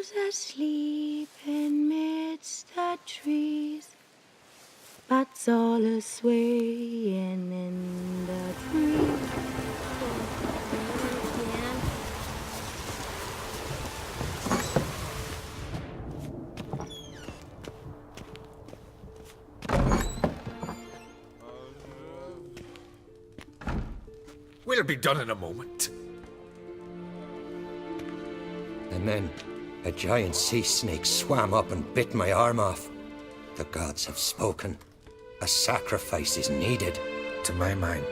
Who's asleep amidst the trees? Bats all a swaying in the trees. We'll be done in a moment. And then a giant sea snake swam up and bit my arm off. The gods have spoken. A sacrifice is needed. To my mind,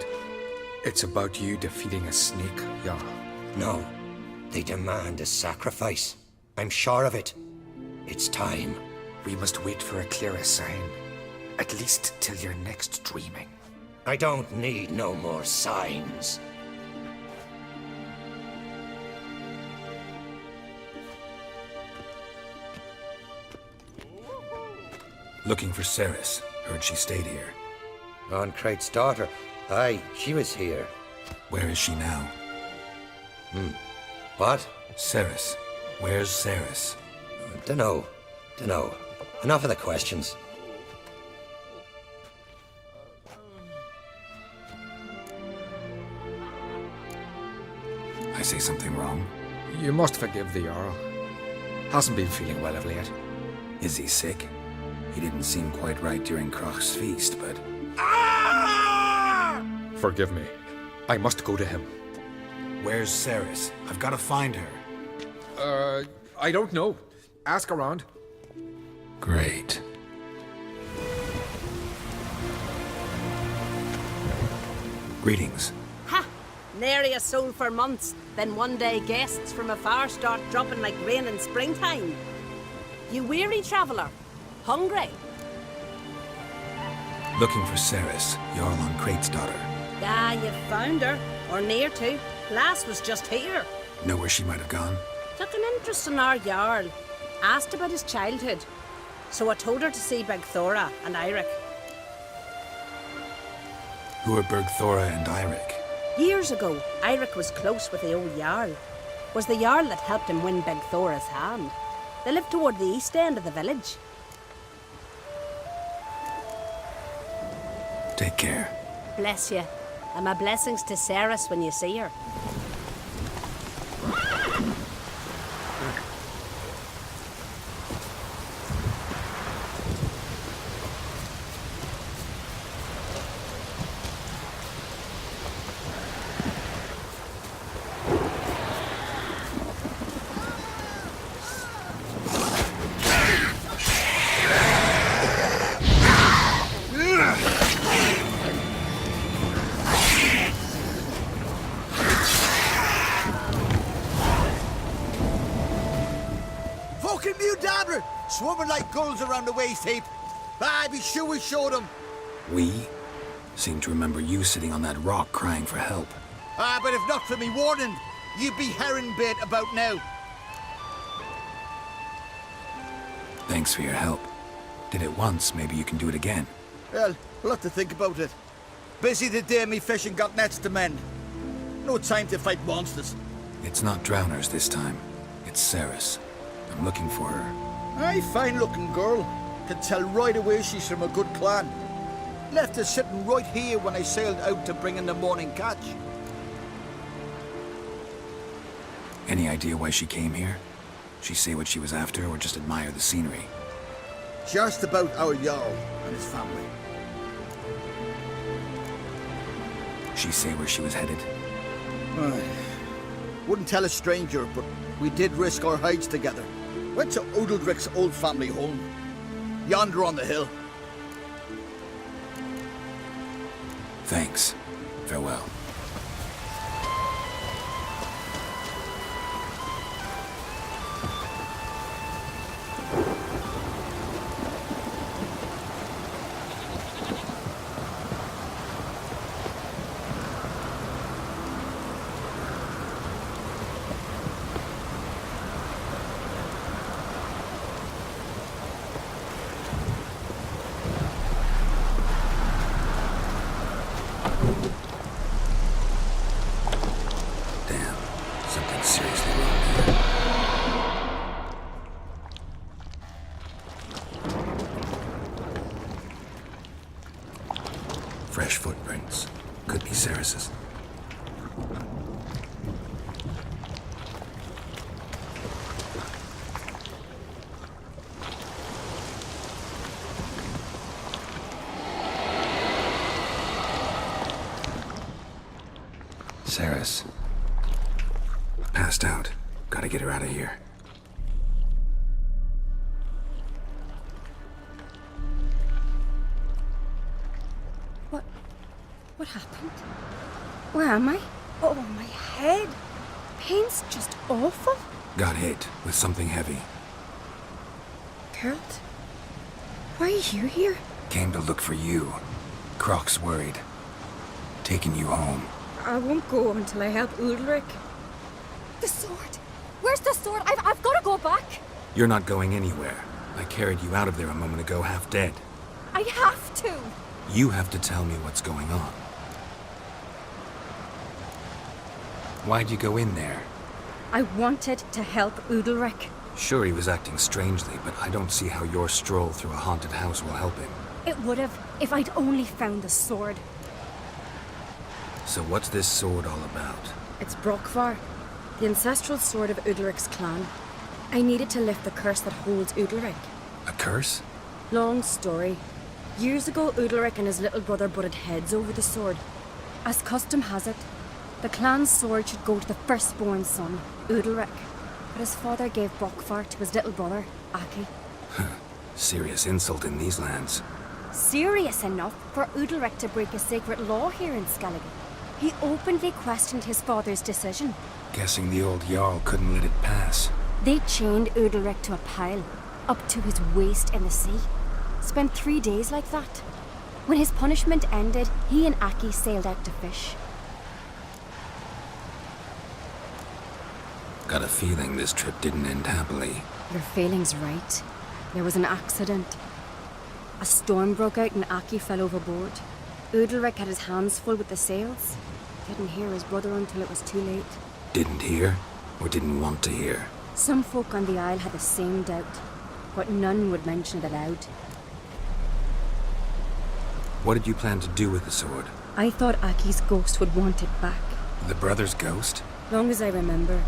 it's about you defeating a snake, Jarl. No, they demand a sacrifice. I'm sure of it. It's time. We must wait for a clearer sign. At least till your next dreaming. I don't need no more signs. Looking for Ceres. Heard she stayed here. Crate's daughter. Aye, she was here. Where is she now? What? Ceres. Where's Ceres? Dunno. Enough of the questions. I say something wrong? You must forgive the Jarl. Hasn't been feeling well of late. Is he sick? He didn't seem quite right during Kroch's feast, but... Forgive me. I must go to him. Where's Ceres? I've got to find her. I don't know. Ask around. Great. Greetings. Ha! Nary a soul for months. Then one day guests from afar start dropping like rain in springtime. You weary traveller? Hungry? Looking for Ceres, Jarl on Crate's daughter. Ah, you've found her. Or near to. Lass was just here. Know where she might have gone? Took an interest in our Jarl. Asked about his childhood. So I told her to see Bergthora and Eirik. Who are Bergthora and Eirik? Years ago, Eirik was close with the old Jarl. Was the Jarl that helped him win Bergthora's hand. They lived toward the east end of the village. Take care. Bless you. And my blessings to Ceres when you see her. Swarming like gulls around the waist heap. Ah, be sure we showed them. We? Seem to remember you sitting on that rock crying for help. Ah, but if not for me warning, you'd be herring bait about now. Thanks for your help. Did it once, maybe you can do it again. Well, we'll have to think about it. Busy the day me fishing got nets to mend. No time to fight monsters. It's not drowners this time. It's Ceres. I'm looking for her. Aye, fine-looking girl. Can tell right away she's from a good clan. Left her sitting right here when I sailed out to bring in the morning catch. Any idea why she came here? She say what she was after, or just admire the scenery? She asked about our Jarl and his family. She say where she was headed? Wouldn't tell a stranger, but we did risk our hides together. Went to Odildric's old family home. Yonder on the hill. Thanks. Farewell. Sarah's passed out. Gotta get her out of here. What happened? Where am I? Oh, my head. Pain's just awful. Got hit with something heavy. Geralt? Why are you here? Came to look for you. Croc's worried. Taking you home. I won't go until I help Udalric. The sword! Where's the sword? I've got to go back! You're not going anywhere. I carried you out of there a moment ago, half dead. I have to! You have to tell me what's going on. Why'd you go in there? I wanted to help Udalric. Sure, he was acting strangely, but I don't see how your stroll through a haunted house will help him. It would have, if I'd only found the sword. So what's this sword all about? It's Brokvar, the ancestral sword of Udalric's clan. I needed to lift the curse that holds Udalric. A curse? Long story. Years ago, Udalric and his little brother butted heads over the sword. As custom has it, the clan's sword should go to the firstborn son, Udalric. But his father gave Brokvar to his little brother, Aki. Serious insult in these lands. Serious enough for Udalric to break a sacred law here in Skellige. He openly questioned his father's decision. Guessing the old Jarl couldn't let it pass. They chained Udalric to a pile, up to his waist in the sea. Spent 3 days like that. When his punishment ended, he and Aki sailed out to fish. Got a feeling this trip didn't end happily. Your feeling's right. There was an accident. A storm broke out and Aki fell overboard. Udalric had his hands full with the sails. Didn't hear his brother until it was too late. Didn't hear? Or didn't want to hear? Some folk on the Isle had the same doubt, but none would mention it aloud. What did you plan to do with the sword? I thought Aki's ghost would want it back. The brother's ghost? Long as I remember,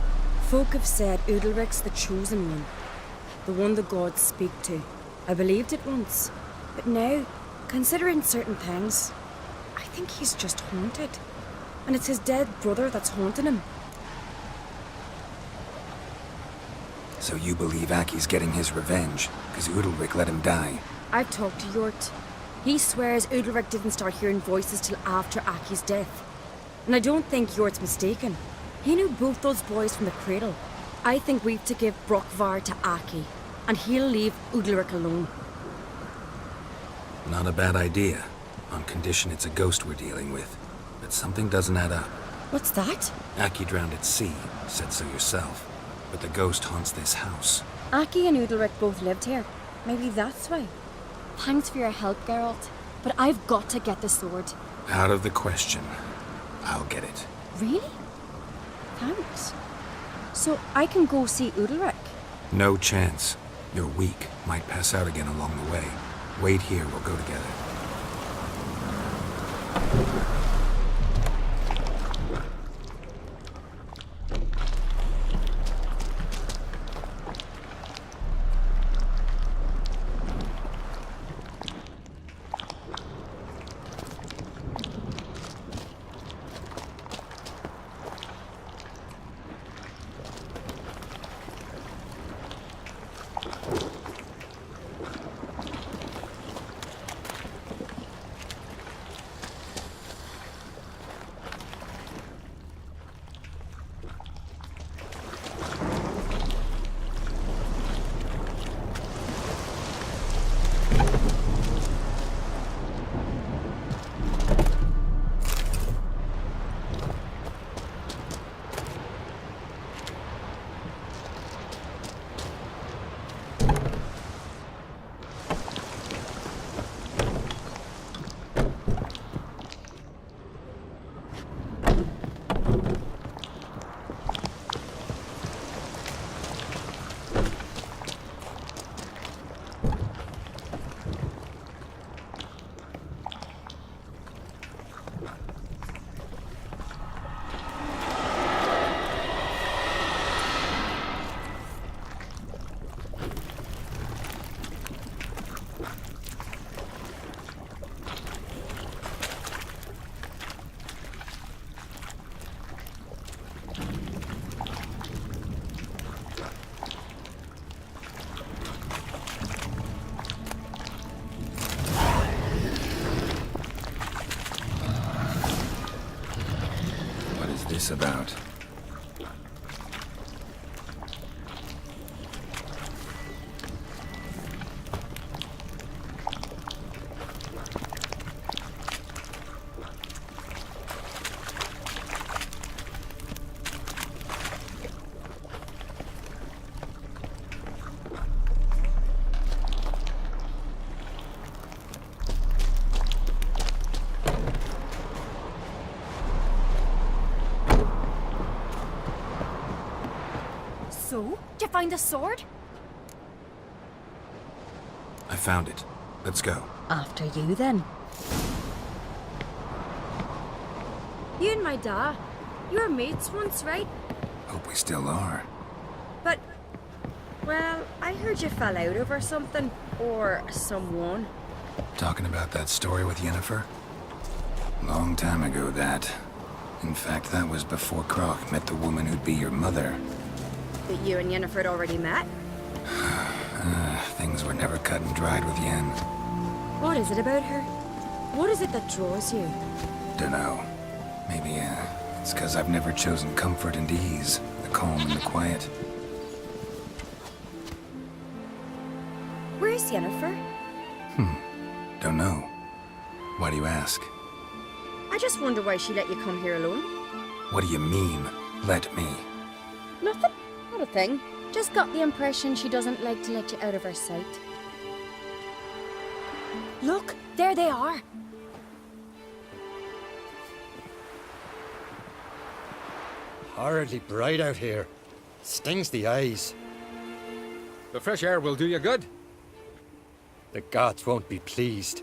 folk have said Udalric's the chosen one. The one the gods speak to. I believed it once. But now, considering certain things, I think he's just haunted. And it's his dead brother that's haunting him. So you believe Aki's getting his revenge, because Udalric let him die? I've talked to Yort. He swears Udalric didn't start hearing voices till after Aki's death. And I don't think Yort's mistaken. He knew both those boys from the cradle. I think we've to give Brokvar to Aki, and he'll leave Udalric alone. Not a bad idea, on condition it's a ghost we're dealing with. But something doesn't add up. What's that? Aki drowned at sea, said so yourself. But the ghost haunts this house. Aki and Udalric both lived here. Maybe that's why. Thanks for your help, Geralt. But I've got to get the sword. Out of the question. I'll get it. Really? Thanks. So I can go see Udalric? No chance. You're weak. Might pass out again along the way. Wait here, we'll go together. this about? So, did you find the sword? I found it. Let's go. After you, then. You and my dad, you were mates once, right? Hope we still are. But, well, I heard you fell out over something. Or someone. Talking about that story with Yennefer? Long time ago, that. In fact, that was before Croc met the woman who'd be your mother. That you and Yennefer had already met? Things were never cut and dried with Yen. What is it about her? What is it that draws you? Dunno. Maybe, it's 'cause I've never chosen comfort and ease, the calm and the quiet. Where's Yennefer? Don't know. Why do you ask? I just wonder why she let you come here alone. What do you mean, let me? Nothing. Not a thing. Just got the impression she doesn't like to let you out of her sight. Look, there they are. Horribly bright out here. Stings the eyes. The fresh air will do you good. The gods won't be pleased.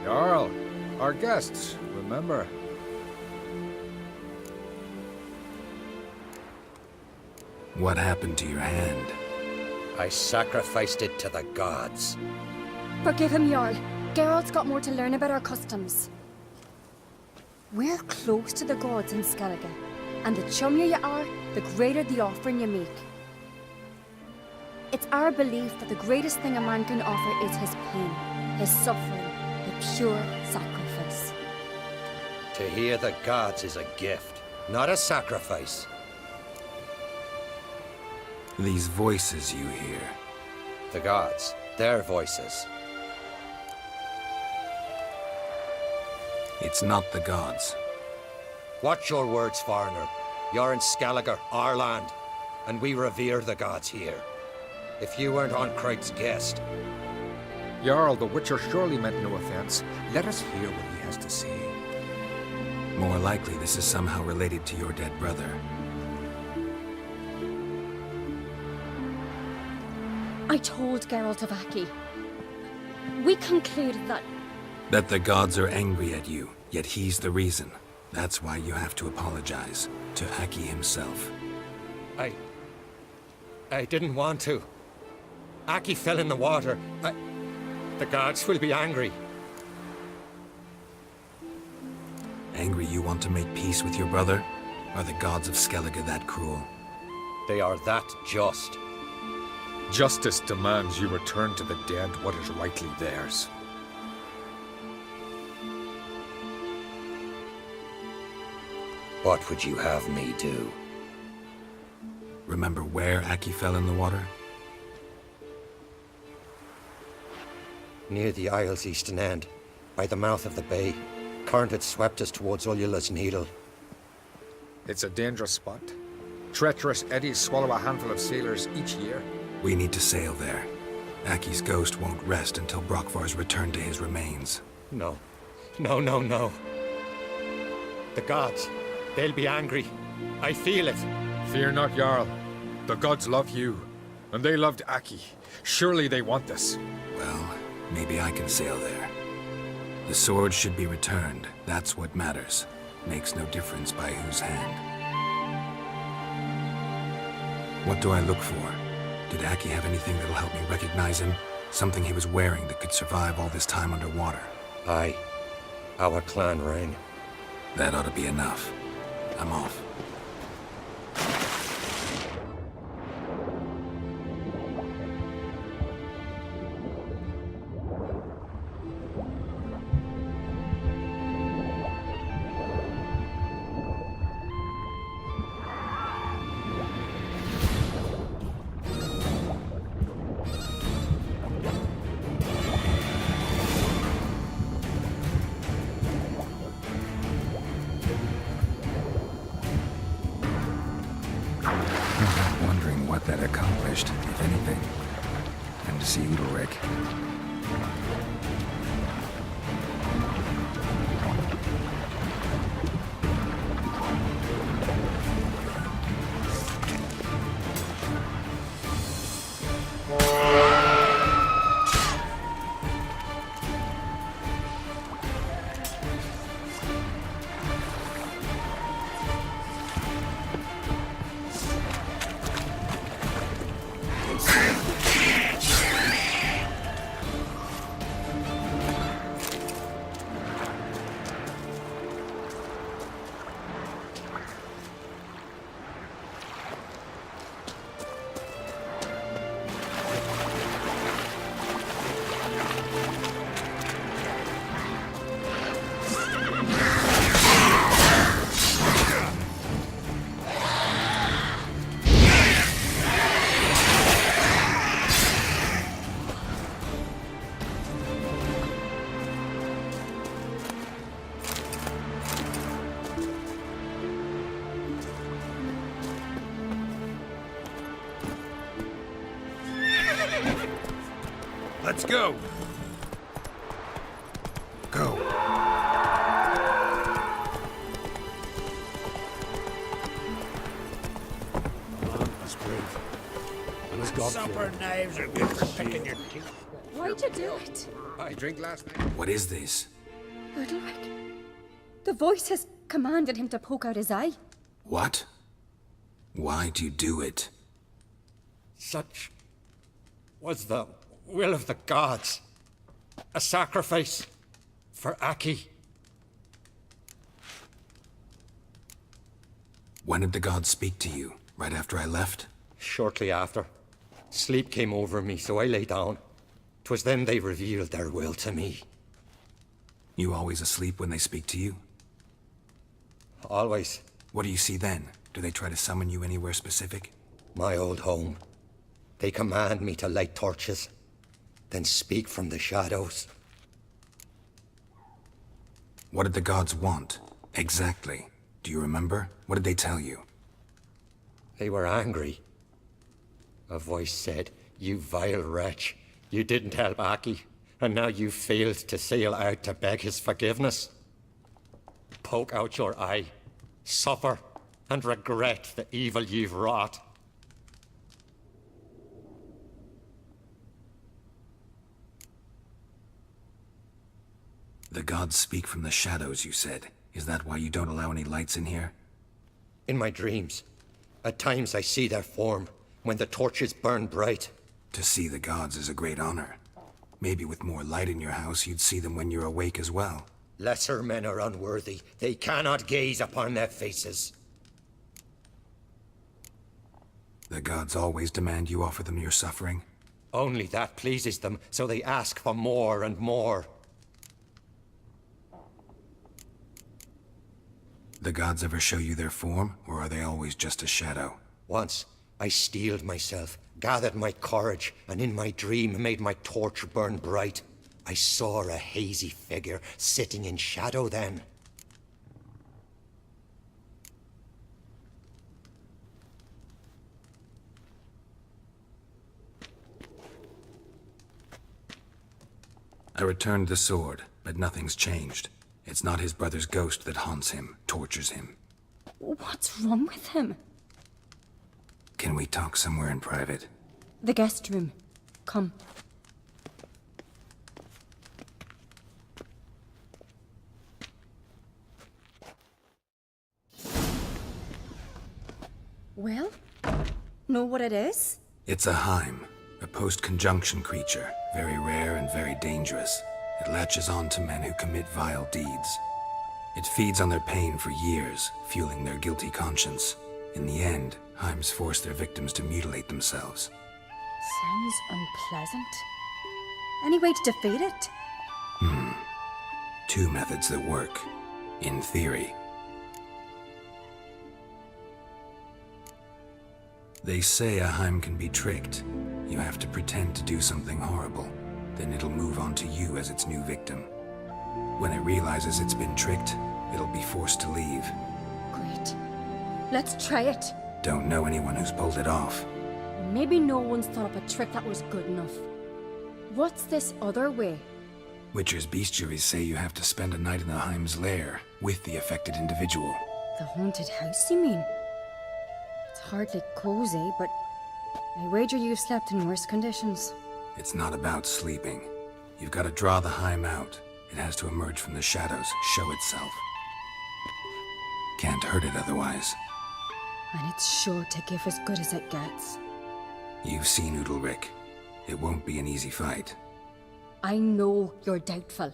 Jarl, our guests, remember. What happened to your hand? I sacrificed it to the gods. Forgive him, Jarl. Geralt's got more to learn about our customs. We're close to the gods in Skellige, and the chummier you are, the greater the offering you make. It's our belief that the greatest thing a man can offer is his pain, his suffering, the pure sacrifice. To hear the gods is a gift, not a sacrifice. These voices you hear. The gods, their voices. It's not the gods. Watch your words, foreigner. You're in Skellige, our land, and we revere the gods here. If you weren't on Cright's guest. Jarl, the Witcher surely meant no offense. Let us hear what he has to say. More likely this is somehow related to your dead brother. I told Geralt of Aki. We concluded that... That the gods are angry at you, yet he's the reason. That's why you have to apologize. To Aki himself. I didn't want to. Aki fell in the water. The gods will be angry. Angry you want to make peace with your brother? Are the gods of Skellige that cruel? They are that just. Justice demands you return to the dead what is rightly theirs. What would you have me do? Remember where Aki fell in the water? Near the Isle's eastern end, by the mouth of the bay. Current had swept us towards Ullula's Needle. It's a dangerous spot. Treacherous eddies swallow a handful of sailors each year. We need to sail there. Aki's ghost won't rest until Brokvar's returned to his remains. No. No. The gods, they'll be angry. I feel it. Fear not, Jarl. The gods love you, and they loved Aki. Surely they want this. Well, maybe I can sail there. The sword should be returned. That's what matters. Makes no difference by whose hand. What do I look for? Did Aki have anything that'll help me recognize him? Something he was wearing that could survive all this time underwater? Aye. Our clan ring. That ought to be enough. I'm off. what that accomplished, if anything. And to see Udalric. Let's go! Go. That's great. Let's go. Supper knives are good for picking your teeth. Why'd you do it? I drink last night. What is this? Udalric. The voice has commanded him to poke out his eye. What? Why'd you do it? Such was the will of the gods. A sacrifice for Aki. When did the gods speak to you? Right after I left? Shortly after, sleep came over me, so I lay down. 'Twas then they revealed their will to me. You always asleep when they speak to you? Always. What do you see then? Do they try to summon you anywhere specific? My old home. They command me to light torches, then speak from the shadows. What did the gods want? Exactly. Do you remember? What did they tell you? They were angry. A voice said, "You vile wretch, you didn't help Aki, and now you failed to sail out to beg his forgiveness. Poke out your eye, suffer, and regret the evil you've wrought." The gods speak from the shadows, you said. Is that why you don't allow any lights in here? In my dreams, at times I see their form, when the torches burn bright. To see the gods is a great honor. Maybe with more light in your house, you'd see them when you're awake as well. Lesser men are unworthy. They cannot gaze upon their faces. The gods always demand you offer them your suffering? Only that pleases them, so they ask for more and more. The gods ever show you their form, or are they always just a shadow? Once, I steeled myself, gathered my courage, and in my dream made my torch burn bright. I saw a hazy figure sitting in shadow then. I returned the sword, but nothing's changed. It's not his brother's ghost that haunts him, tortures him. What's wrong with him? Can we talk somewhere in private? The guest room. Come. Well, know what it is? It's a Heim, a post-conjunction creature, very rare and very dangerous. It latches on to men who commit vile deeds. It feeds on their pain for years, fueling their guilty conscience. In the end, Heims force their victims to mutilate themselves. Sounds unpleasant. Any way to defeat it? Two methods that work, in theory. They say a Heim can be tricked. You have to pretend to do something horrible. Then it'll move on to you as its new victim. When it realizes it's been tricked, it'll be forced to leave. Great. Let's try it. Don't know anyone who's pulled it off. Maybe no one's thought up a trick that was good enough. What's this other way? Witcher's bestiaries say you have to spend a night in the Heim's lair with the affected individual. The haunted house, you mean? It's hardly cozy, but I wager you've slept in worse conditions. It's not about sleeping. You've got to draw the Heim out. It has to emerge from the shadows, show itself. Can't hurt it otherwise. And it's sure to give as good as it gets. You've seen Udalric. It won't be an easy fight. I know you're doubtful,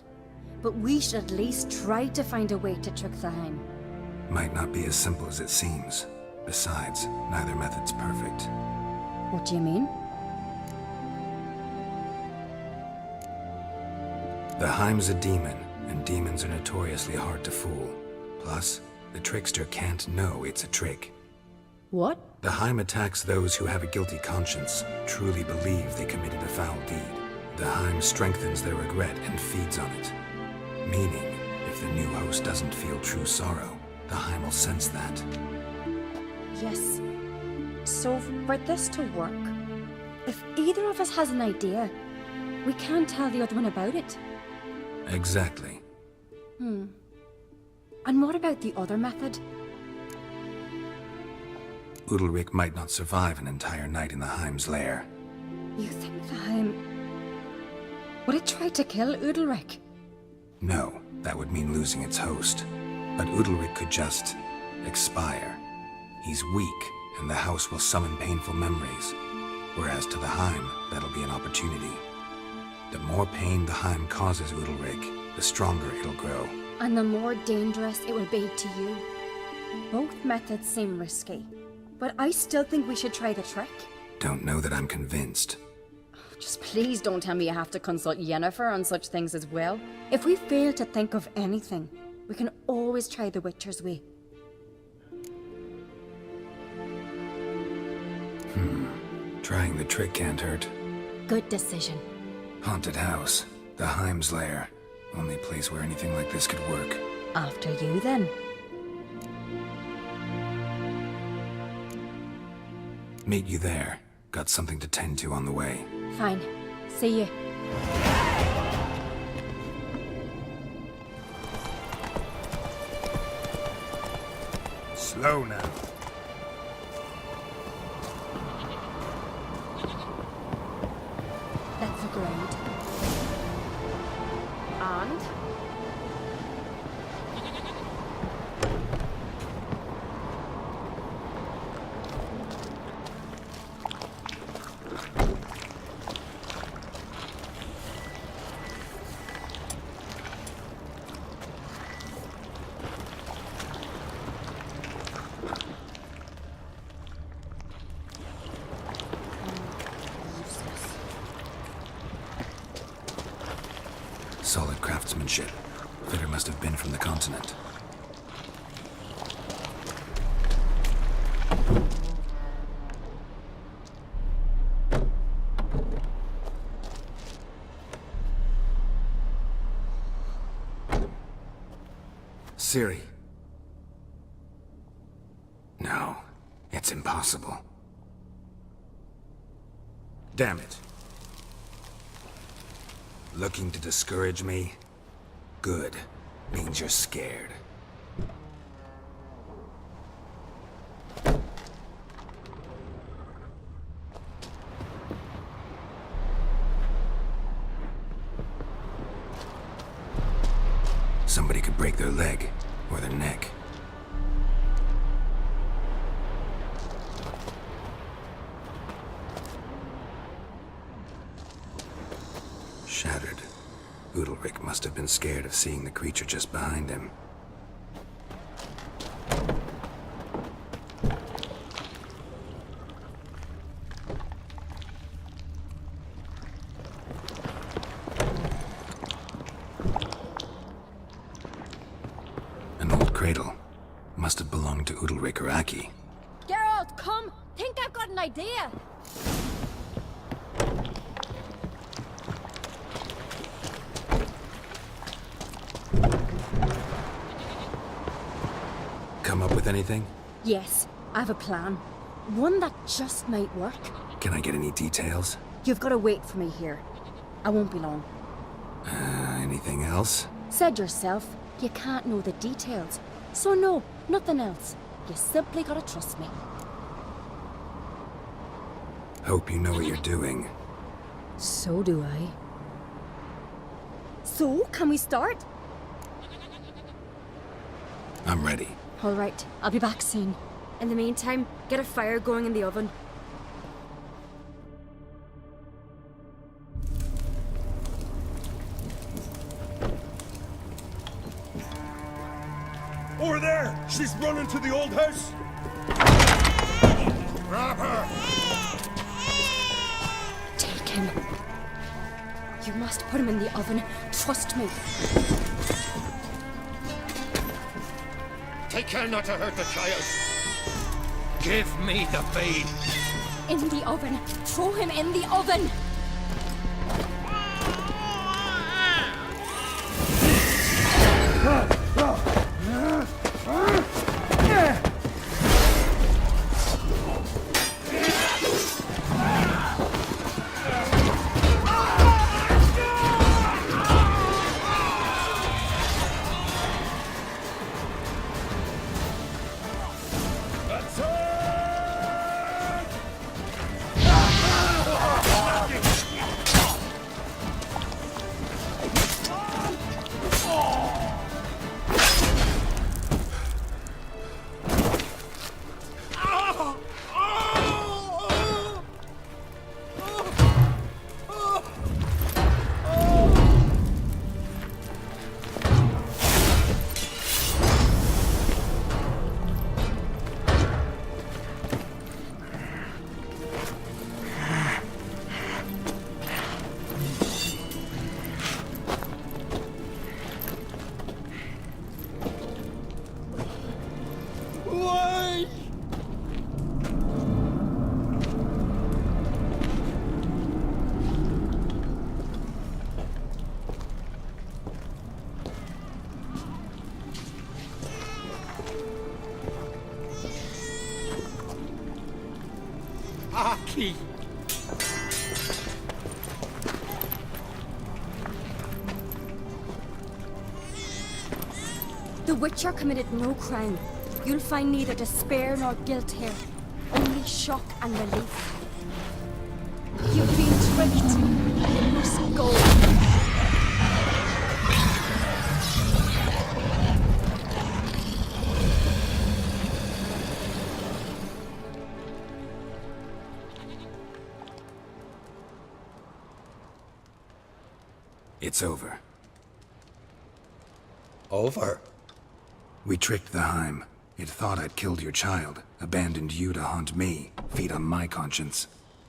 but we should at least try to find a way to trick the Heim. Might not be as simple as it seems. Besides, neither method's perfect. What do you mean? The Heim's a demon, and demons are notoriously hard to fool. Plus, the trickster can't know it's a trick. What? The Heim attacks those who have a guilty conscience, truly believe they committed a foul deed. The Heim strengthens their regret and feeds on it. Meaning, if the new host doesn't feel true sorrow, the Heim will sense that. Yes. So for this to work, if either of us has an idea, we can't tell the other one about it. Exactly. And what about the other method? Udalric might not survive an entire night in the Heim's lair. You think the Heim... Would it try to kill Udalric? No, that would mean losing its host. But Udalric could just... expire. He's weak, and the house will summon painful memories. Whereas to the Heim, that'll be an opportunity. The more pain the Heim causes Udalric, the stronger it'll grow. And the more dangerous it will be to you. Both methods seem risky, but I still think we should try the trick. Don't know that I'm convinced. Just please don't tell me you have to consult Yennefer on such things as well. If we fail to think of anything, we can always try the Witcher's way. Trying the trick can't hurt. Good decision. Haunted house. The Heim's lair. Only place where anything like this could work. After you, then. Meet you there. Got something to tend to on the way. Fine. See you. Slow now. Let's look around. And? Solid craftsmanship. Fitter must have been from the continent. Ciri. No, it's impossible. Damn it. Looking to discourage me? Good. Means you're scared. Somebody could break their leg, or their neck. Shattered. Udalric must have been scared of seeing the creature just behind him. An old cradle. Must have belonged to Udalric or Aki. Geralt, come! Think I've got an idea! Come up with anything? Yes, I have a plan. One that just might work. Can I get any details? You've got to wait for me here. I won't be long. Anything else? Said yourself, you can't know the details. So no, nothing else. You simply gotta trust me. Hope you know what you're doing. So do I. So, can we start? I'm ready. All right, I'll be back soon. In the meantime, get a fire going in the oven. Over there! She's running to the old house! Grab her! Take him. You must put him in the oven. Trust me. Take care not to hurt the child. Give me the babe. In the oven. Throw him in the oven. Aki! The Witcher committed no crime. You'll find neither despair nor guilt here. Only shock and relief. You've been tricked. You must go. It's over. Over? We tricked the Heim. It thought I'd killed your child, abandoned you to haunt me, feed on my conscience.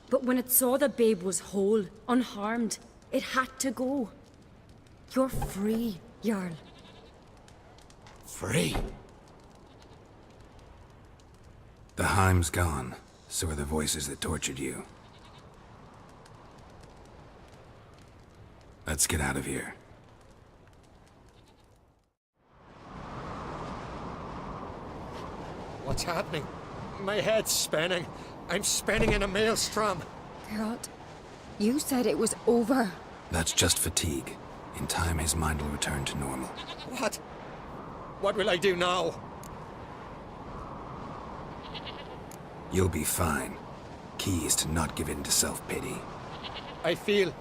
But when it saw the babe was whole, unharmed, it had to go. You're free, Jarl. Free? The Heim's gone, so are the voices that tortured you. Let's get out of here. What's happening? My head's spinning. I'm spinning in a maelstrom. Geralt, you said it was over. That's just fatigue. In time, his mind will return to normal. What? What will I do now? You'll be fine. Key is to not give in to self-pity. I feel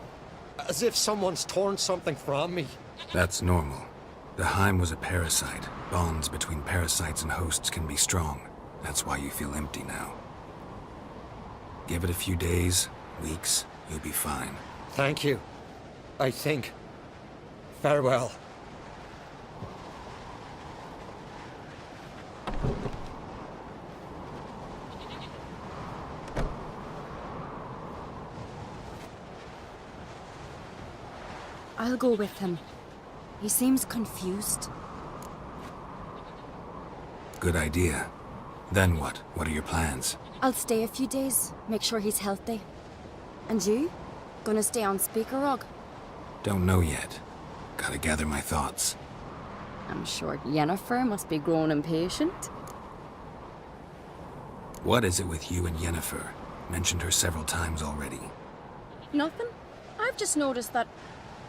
as if someone's torn something from me. That's normal. The Heim was a parasite. Bonds between parasites and hosts can be strong. That's why you feel empty now. Give it a few days, weeks, you'll be fine. Thank you. I think. Farewell. I'll go with him. He seems confused. Good idea. Then what? What are your plans? I'll stay a few days, make sure he's healthy. And you? Gonna stay on Speaker Rog? Don't know yet. Gotta gather my thoughts. I'm sure Yennefer must be growing impatient. What is it with you and Yennefer? Mentioned her several times already. Nothing. I've just noticed that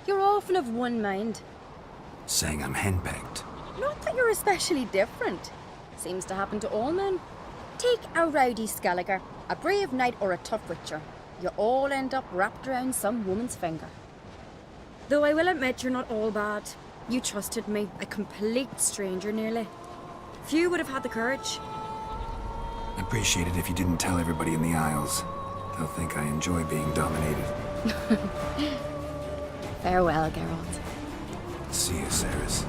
you're often of one mind. Saying I'm henpecked. Not that you're especially different. Seems to happen to all men. Take a rowdy Skelliger, a brave knight or a tough witcher. You all end up wrapped around some woman's finger. Though I will admit you're not all bad. You trusted me, a complete stranger nearly. Few would have had the courage. I'd appreciate it if you didn't tell everybody in the Isles. They'll think I enjoy being dominated. Farewell, Geralt. See you, Ceres.